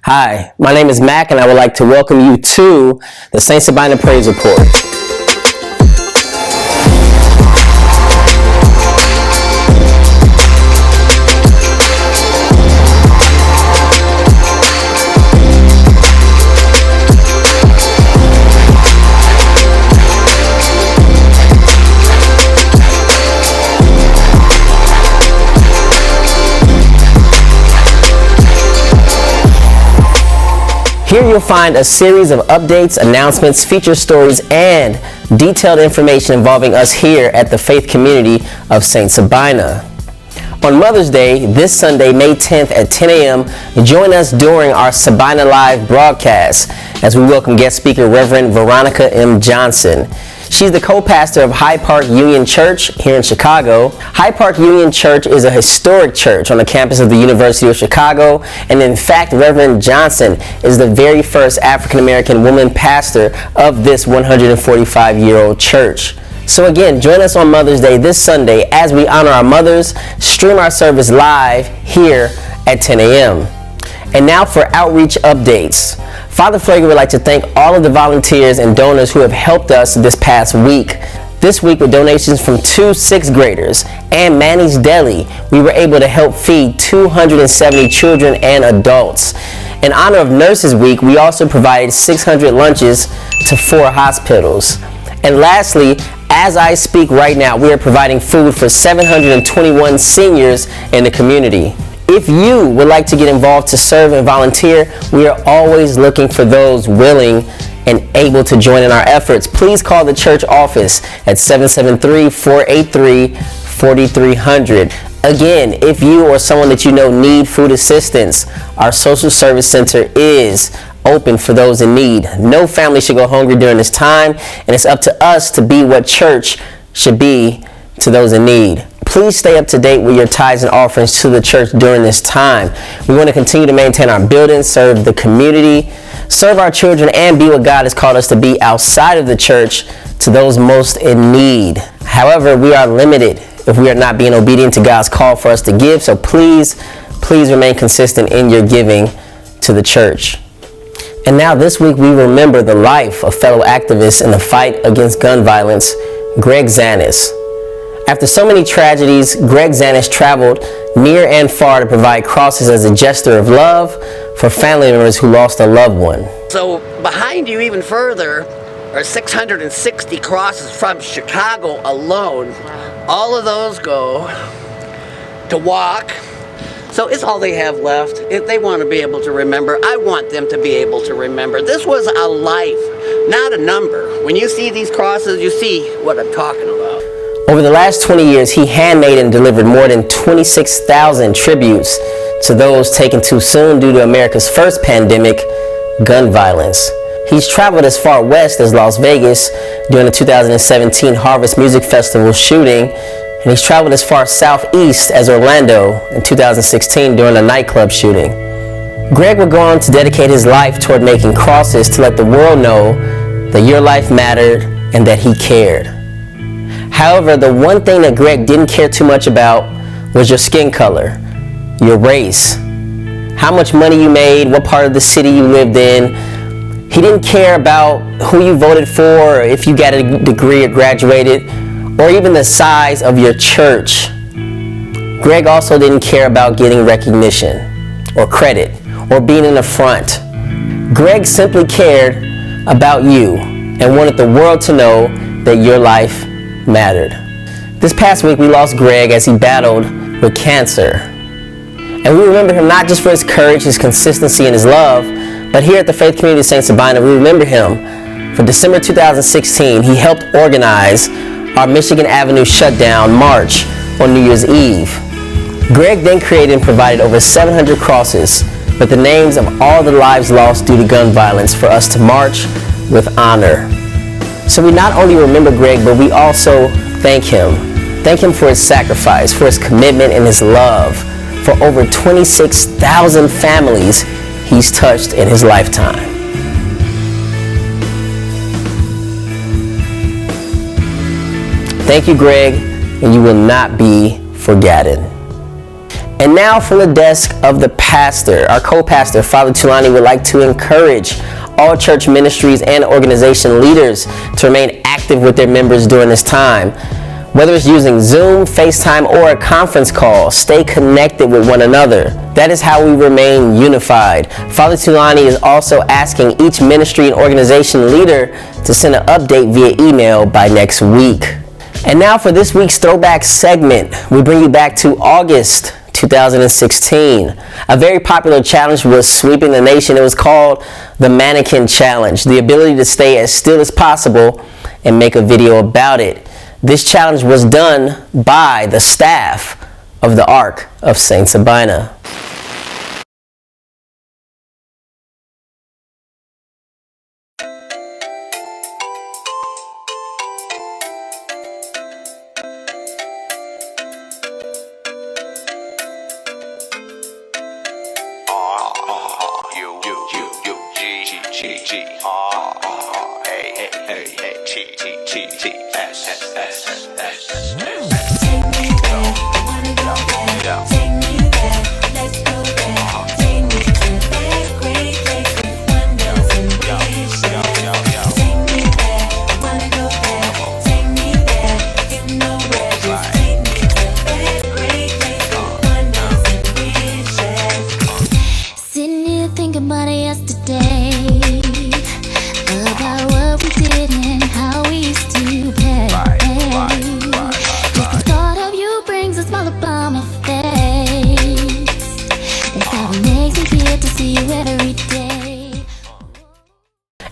Hi, my name is Mac, and I would like to welcome you to the St. Sabina Praise Report. Here you'll find a series of updates, announcements, feature stories, and detailed information involving us here at the faith community of St. Sabina. On Mother's Day, this Sunday, May 10th at 10 a.m., join us during our Sabina Live broadcast as we welcome guest speaker Reverend Veronica M. Johnson. She's the co-pastor of Hyde Park Union Church here in Chicago. Hyde Park Union Church is a historic church on the campus of the University of Chicago, and in fact, Reverend Johnson is the very first African-American woman pastor of this 145-year-old church. So again, join us on Mother's Day this Sunday as we honor our mothers, stream our service live here at 10 a.m. And now for outreach updates. Father Flager would like to thank all of the volunteers and donors who have helped us this past week. This week, with donations from 2 6th graders and Manny's Deli, we were able to help feed 270 children and adults. In honor of Nurses Week, we also provided 600 lunches to 4 hospitals. And lastly, as I speak right now, we are providing food for 721 seniors in the community. If you would like to get involved to serve and volunteer, we are always looking for those willing and able to join in our efforts. Please call the church office at 773-483-4300. Again, if you or someone that you know need food assistance, our social service center is open for those in need. No family should go hungry during this time, and it's up to us to be what church should be to those in need. Please stay up to date with your tithes and offerings to the church during this time. We want to continue to maintain our buildings, serve the community, serve our children, and be what God has called us to be outside of the church to those most in need. However, we are limited if we are not being obedient to God's call for us to give. So please remain consistent in your giving to the church. And now this week we remember the life of fellow activist in the fight against gun violence, Greg Zanis. After so many tragedies, Greg Zanis traveled near and far to provide crosses as a gesture of love for family members who lost a loved one. So behind you even further are 660 crosses from Chicago alone. All of those go to walk. So it's all they have left. If they want to be able to remember, I want them to be able to remember. This was a life, not a number. When you see these crosses, you see what I'm talking about. Over the last 20 years, he handmade and delivered more than 26,000 tributes to those taken too soon due to America's first pandemic, gun violence. He's traveled as far west as Las Vegas during the 2017 Harvest Music Festival shooting, and he's traveled as far southeast as Orlando in 2016 during a nightclub shooting. Greg would go on to dedicate his life toward making crosses to let the world know that your life mattered and that he cared. However, the one thing that Greg didn't care too much about was your skin color, your race, how much money you made, what part of the city you lived in. He didn't care about who you voted for, or if you got a degree or graduated, or even the size of your church. Greg also didn't care about getting recognition or credit or being in the front. Greg simply cared about you and wanted the world to know that your life mattered. This past week we lost Greg as he battled with cancer. And we remember him not just for his courage, his consistency, and his love, but here at the Faith Community of St. Sabina, we remember him. For December 2016, he helped organize our Michigan Avenue shutdown march on New Year's Eve. Greg then created and provided over 700 crosses with the names of all the lives lost due to gun violence for us to march with honor. So we not only remember Greg, but we also thank him. Thank him for his sacrifice, for his commitment and his love, for over 26,000 families he's touched in his lifetime. Thank you, Greg, and you will not be forgotten. And now from the desk of the pastor, our co-pastor, Father Tulani, would like to encourage all church ministries and organization leaders to remain active with their members during this time. Whether it's using Zoom, FaceTime, or a conference call, stay connected with one another. That is how we remain unified. Father Tulani is also asking each ministry and organization leader to send an update via email by next week. And now for this week's throwback segment, we bring you back to August 2016. A very popular challenge was sweeping the nation. It was called the Mannequin Challenge, the ability to stay as still as possible and make a video about it. This challenge was done by the staff of the Ark of St. Sabina.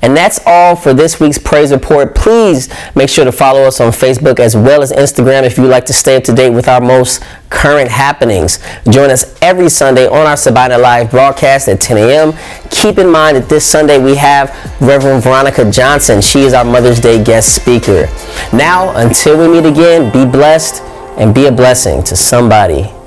And that's all for this week's Praise Report. Please make sure to follow us on Facebook as well as Instagram if you'd like to stay up to date with our most current happenings. Join us every Sunday on our Sabina Live broadcast at 10 a.m. Keep in mind that this Sunday we have Reverend Veronica Johnson. She is our Mother's Day guest speaker. Now, until we meet again, be blessed and be a blessing to somebody.